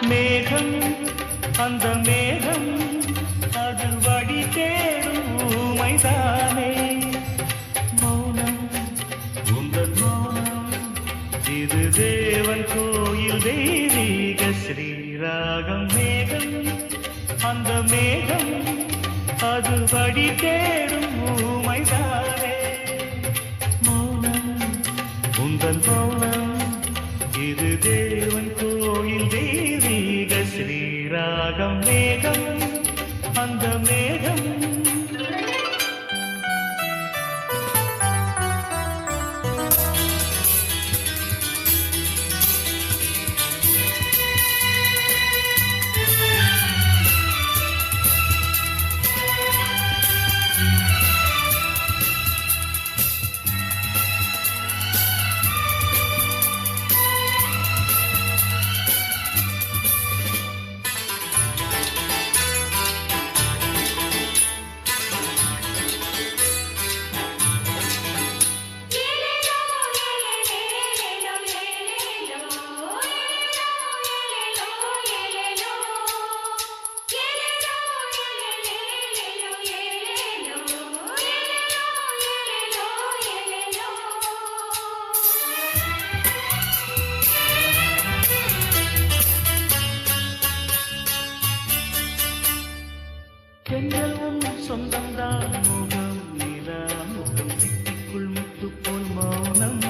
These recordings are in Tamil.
மேகம் அந்த மேகம் அது வழி தேடும் ஊமைதானே. மௌனம் உங்கள் மௌனம் இது தேவன் கோயில் தெய்வீக ஸ்ரீராகம். மேகம் அந்த மேகம் அது வழி தேடும் ஊமைதானே. மௌனம் உங்கள் மௌனம் இது தேவன் கோயில் தெய்வீக ஸ்ரீராகம். மேகம் அந்த மேகம் எங்கள் உன் சொந்தம்தான். முகம் நிலா முகம் சிட்டிக்குள் முத்து போல் மௌனம்.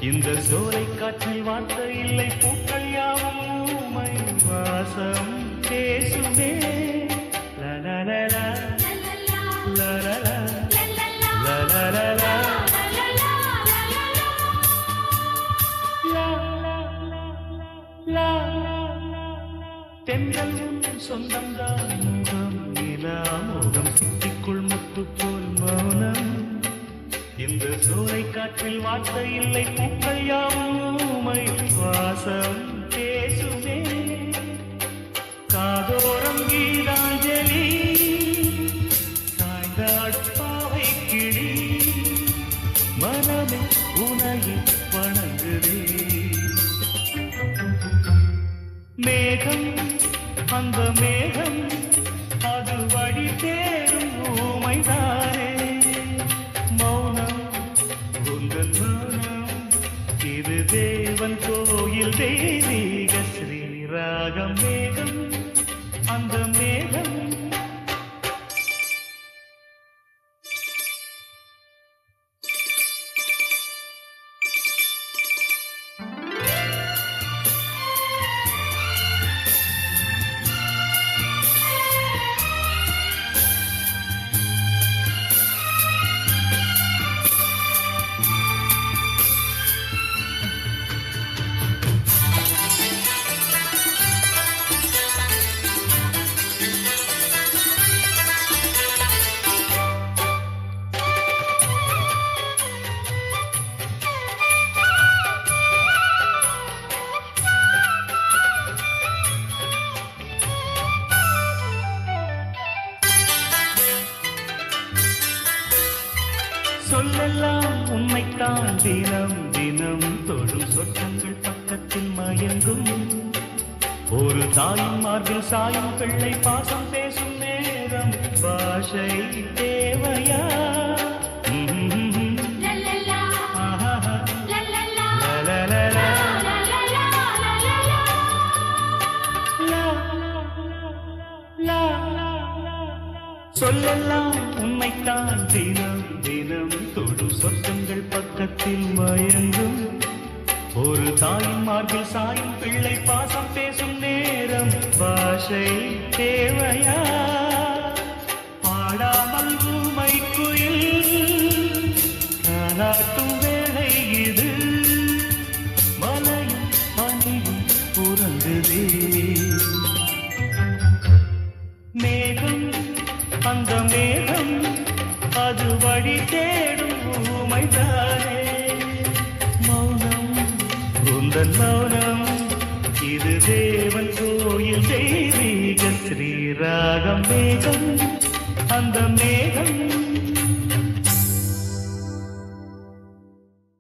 இந்த சோலை காற்றில் வார்த்தை இல்லை பூக்கள் யாவும் ஊமை வாசம் பேசுமே. லலலலா லலலா லலலலா தென்றல் உன் சொந்தம்தான். முகம் நிலா முகம் சிட்டிக்குள் முத்து போல் மௌனம். இந்த சோலை காற்றில் வார்த்தை இல்லை பூக்கள் யாவும் ஊமை வாசம் பேசுமே. காதோரம் கீதாஞ்சலி சாய்ந்தாட்பாவை கிளி மனமே உனையை வணங்குதே. மேகம் அந்த மேகம் அது வழி தேடும் ஊமைதானே. மௌனம் உங்கள் மௌனம் இது தேவன் கோயில் தெய்வீக ஸ்ரீராகம். மேகம் அந்த மேகம் சொல்லெல்லாம் உண்மைத்தான். தினம் தினம் தொடும் சொற்றங்கள் பக்கத்தில் மயங்கும். ஒரு தாயின் மார்பில் சாயும் பிள்ளை பாசம் பேசும் நேரம் பாஷை தேவையா? சொல்லெல்லாம் உண்மைத்தான். தினம் தினம் தொடும் சொற்றங்கள் பக்கத்தில் மயங்கும். ஒரு தாயின் மார்பில் சாயும் பிள்ளை பாசம் பேசும் நேரம் பாஷை தேவையா? பாடாமல் ஊமை குயில் காலாட்டும் வேளை இது. மலையும் பனியும் புரங்குதே. மேகம் அந்த மேகம் அது வழி தேடும் ஊமைதானே. மௌனம் உந்தன் மௌனம் இது தேவன் கோயில் தெய்வீக ஸ்ரீராகம். மேகம் அந்த மேகம்